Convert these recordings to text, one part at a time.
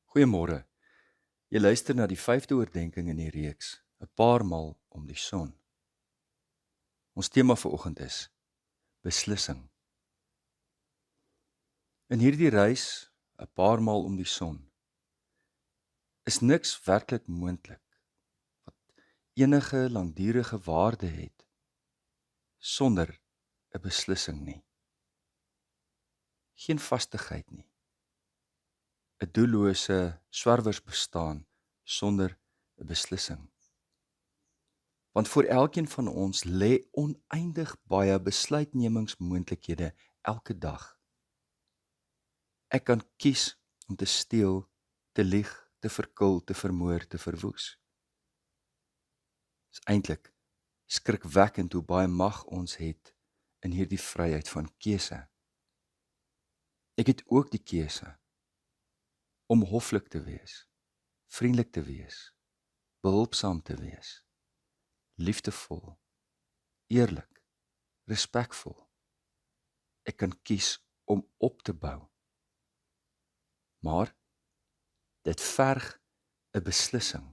Goeiemôre. Jy luister na die 5de oordeenking in die reeks, 'n paar maal om die son. Ons tema vir oggend is beslissing. In hierdie reis, 'n paar maal om die son, is niks werklik moontlik wat enige langdurige waarde het sonder 'n beslissing nie. Geen vastigheid nie. 'n doellose swerwersbestaan sonder 'n beslissing. Want voor elkeen van ons lê oneindig baie besluitnemingsmoontlikhede elke dag. Ek kan kies om te steel, te lieg, te verkil, te vermoor, te verwoes. Dis eintlik skrikwekkend hoe baie mag ons het in hierdie vryheid van keuse. Ek het ook die keuse om hoflik te wees, vriendelik te wees, behulpsaam te wees, liefdevol, eerlik, respekvol. Ek kan kies om op te bou. Maar dit verg 'n beslissing.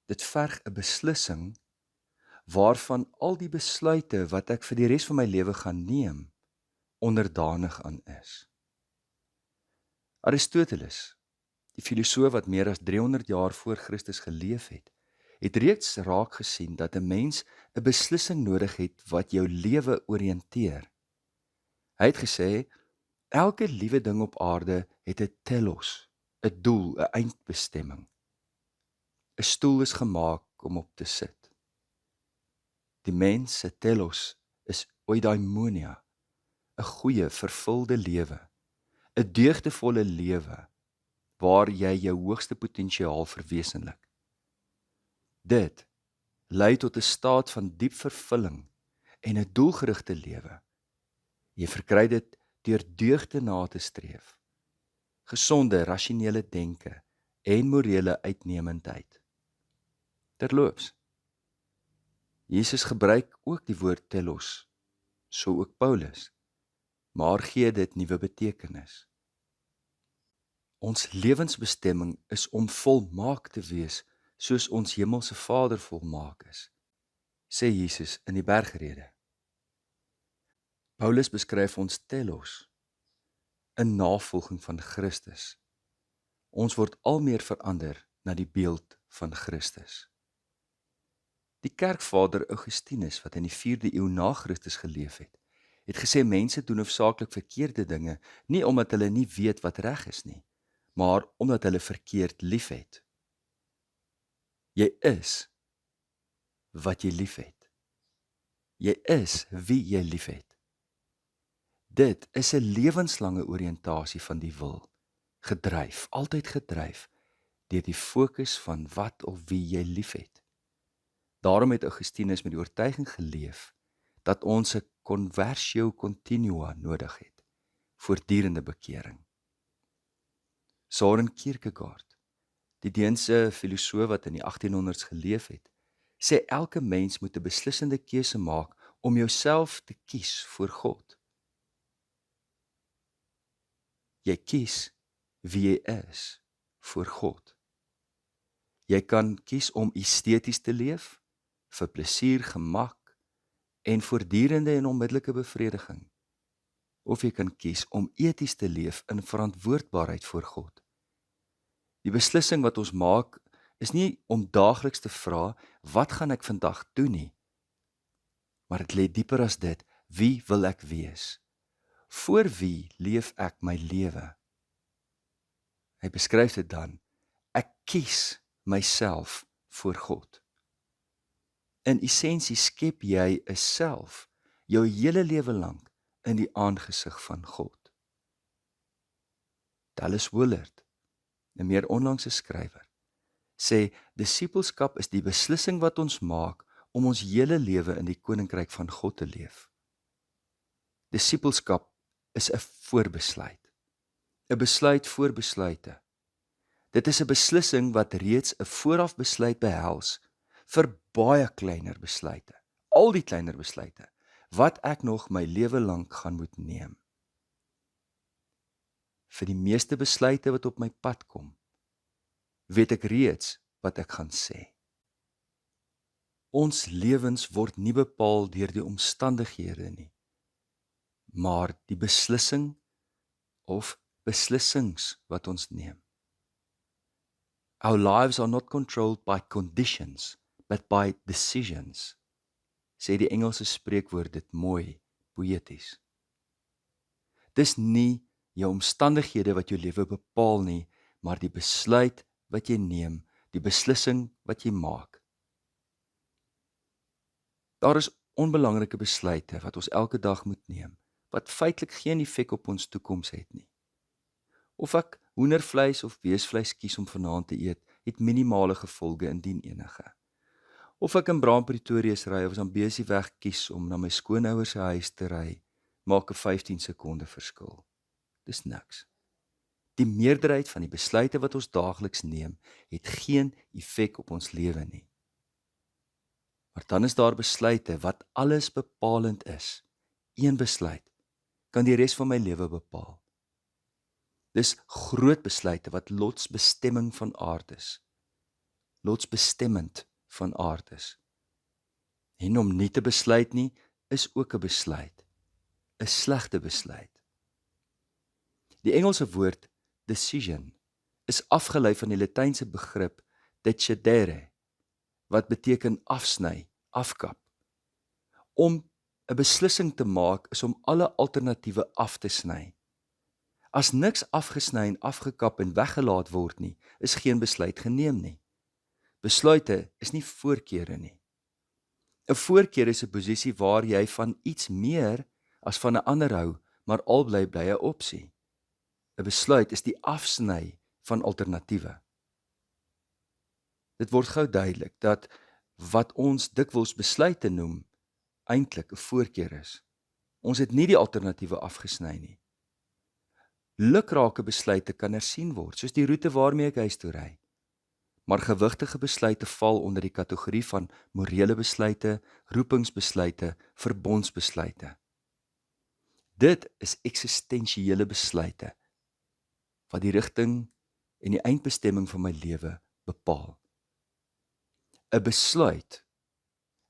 Dit verg 'n beslissing waarvan al die besluite wat ek vir die res van my lewe gaan neem, onderdanig aan is. Aristoteles, die filosoof wat meer as 300 jaar voor Christus geleef het reeds raak gesien dat 'n mens 'n beslissing nodig het wat jou lewe oriënteer. Hy het gesê, elke liewe ding op aarde het 'n telos, 'n doel, 'n eindbestemming. 'n Stoel is gemaak om op te sit. Die mens se telos is eudaimonia, 'n goeie, vervulde lewe, 'n deugdevolle lewe waar jy jou hoogste potensiaal verwesenlik. Dit lei tot 'n staat van diep vervulling en 'n doelgerigte lewe. Jy verkry dit deur deugde na te streef, gesonde, rasionele denke en morele uitnemendheid. Terloops, Jesus gebruik ook die woord telos, so ook Paulus, maar gee dit nuwe betekenis. Ons lewensbestemming is om volmaak te wees, soos ons hemelse Vader volmaak is, sê Jesus in die bergrede. Paulus beskryf ons telos, 'n navolging van Christus. Ons word al meer verander na die beeld van Christus. Die kerkvader Augustinus, wat in die 4de eeu na Christus geleef het gesê mense doen hoofsaaklik verkeerde dinge, nie omdat hulle nie weet wat reg is nie, maar omdat hulle verkeerd liefhet. Jy is wat jy liefhet. Jy is wie jy liefhet. Dit is 'n lewenslange oriëntasie van die wil, gedryf, altyd gedryf, deur die fokus van wat of wie jy liefhet. Daarom het Augustinus met die oortuiging geleef dat ons 'n conversio continua nodig het, voortdurende bekering. Søren Kierkegaard, die Deense filosoof wat in die 1800s geleef het, sê elke mens moet 'n beslissende keuse maak om jouself te kies voor God. Jy kies wie jy is voor God. Jy kan kies om esteties te leef, vir plesier, gemak en voortdurende en onmiddellike bevrediging. Of jy kan kies om eties te leef in verantwoordbaarheid voor God. Die beslissing wat ons maak is nie om daagliks te vra, wat gaan ek vandag doen nie? Maar dit lê dieper as dit, wie wil ek wees? Voor wie leef ek my lewe? Hy beskryf dit dan, ek kies myself voor God. In essensie skep jy 'n self, jou hele lewe lank, in die aangesig van God. Dallas Willard, 'n meer onlangse skrywer, sê disippelskap is die beslissing wat ons maak om ons hele lewe in die koninkryk van God te leef. Disippelskap is 'n voorbesluit, 'n besluit voor besluite. Dit is 'n beslissing wat reeds 'n voorafbesluit behels vir baie kleiner besluite, al die kleiner besluite, wat ek nog my lewe lank gaan moet neem. vir die meeste besluite wat op my pad kom, weet ek reeds wat ek gaan sê. Ons lewens word nie bepaal deur die omstandighede nie, maar die beslissing of beslissings wat ons neem. Our lives are not controlled by conditions, but by decisions, sê die Engelse spreekwoord dit mooi, poëties. Dis nie jou omstandighede wat jou lewe bepaal nie, maar die besluit wat jy neem, die beslissing wat jy maak. Daar is onbelangrike besluite wat ons elke dag moet neem, wat feitelik geen effek op ons toekoms het nie. Of ek hoendervleis of beesvleis kies om vanaand te eet, het minimale gevolge indien enige. Of ek in Braan-Pretorius ry of Zambesieweg kies om na my skoonouers se huis te ry, maak 'n 15 sekonde verskil. Dis niks. Die meerderheid van die besluite wat ons daagliks neem, het geen effek op ons lewe nie. Maar dan is daar besluite wat alles bepalend is. Een besluit kan die res van my lewe bepaal. Dis groot besluite wat lotsbestemming van aard is. Lotsbestemmend van aard is. En om nie te besluit nie, is ook 'n besluit. 'n Slegte besluit. Die Engelse woord decision is afgelei van die Latynse begrip decidere, wat beteken afsny, afkap. Om 'n beslissing te maak is om alle alternatiewe af te sny. As niks afgesny en afgekap en weggelaat word nie, is geen besluit geneem nie. Besluite is nie voorkeure nie. 'n Voorkeur is 'n posisie waar jy van iets meer as van 'n ander hou, maar albei bly 'n opsie. 'n Besluit is die afsny van alternatiewe. Dit word gou duidelik dat wat ons dikwels besluite noem, eintlik 'n voorkeur is. Ons het nie die alternatiewe afgesny nie. Lukrake besluite kan hersien word, soos die roete waarmee ek huis toe ry. Maar gewigtige besluite val onder die kategorie van morele besluite, roepingsbesluite, verbondsbesluite. Dit is eksistensiële besluite wat die rigting en die eindbestemming van my lewe bepaal. 'n Besluit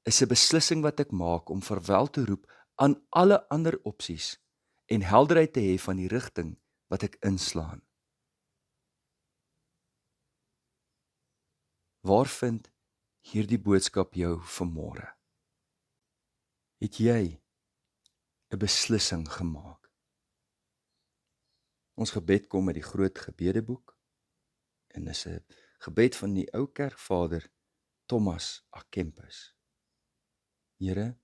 is 'n beslissing wat ek maak om vaarwel te roep aan alle ander opsies en helderheid te hê van die rigting wat ek inslaan. Waar vind hierdie boodskap jou vanmôre? Het jy 'n beslissing gemaak? Ons gebed kom uit die groot gebedeboek en is 'n gebed van die ou kerkvader Thomas à Kempis. Here,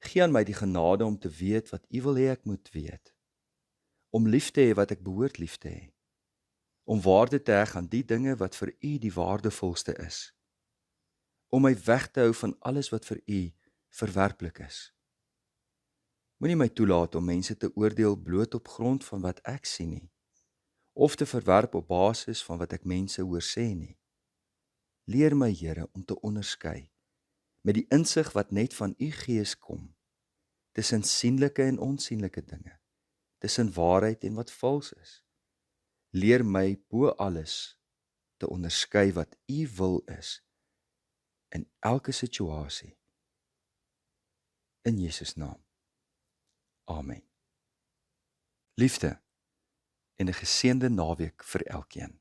gee aan my die genade om te weet wat U wil hê ek moet weet, om lief te hê wat ek behoort lief te hê, om waarde te heg aan die dinge wat vir U die waardevolste is, om my weg te hou van alles wat vir U verwerplik is. Moenie my toelaat om mense te oordeel bloot op grond van wat ek sien nie, of te verwerp op basis van wat ek mense hoor sê nie. Leer my, Here, om te onderskei, met die insig wat net van U Gees kom, tussen sienlike en onsienlike dinge, tussen waarheid en wat vals is. Leer my bo alles te onderskei wat U wil is, in elke situasie. In Jesus naam. Amen. Liefde en 'n geseënde naweek vir elkeen.